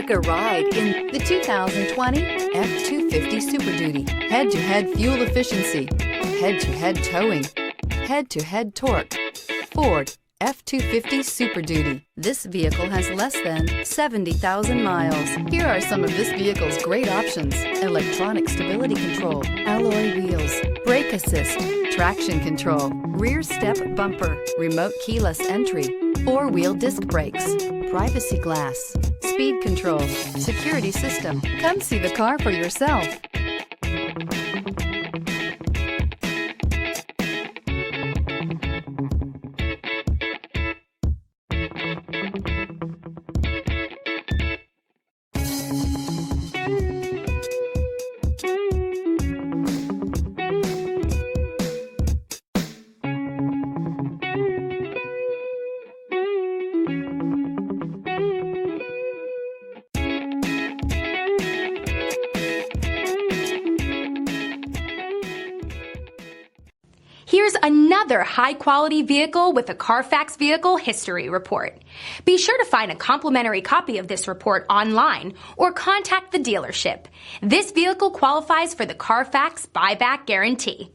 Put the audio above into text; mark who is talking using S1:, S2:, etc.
S1: Take a ride in the 2020 F-250 Super Duty. Head-to-head fuel efficiency, head-to-head towing, head-to-head torque. Ford F-250 Super Duty. This vehicle has less than 70,000 miles. Here are some of this vehicle's great options: electronic stability control, alloy wheels, brake assist, traction control, rear step bumper, remote keyless entry, four-wheel disc brakes, privacy glass, speed control, security system. Come see the car for yourself.
S2: Here's another high-quality vehicle with a Carfax Vehicle History Report. Be sure to find a complimentary copy of this report online or contact the dealership. This vehicle qualifies for the Carfax Buyback Guarantee.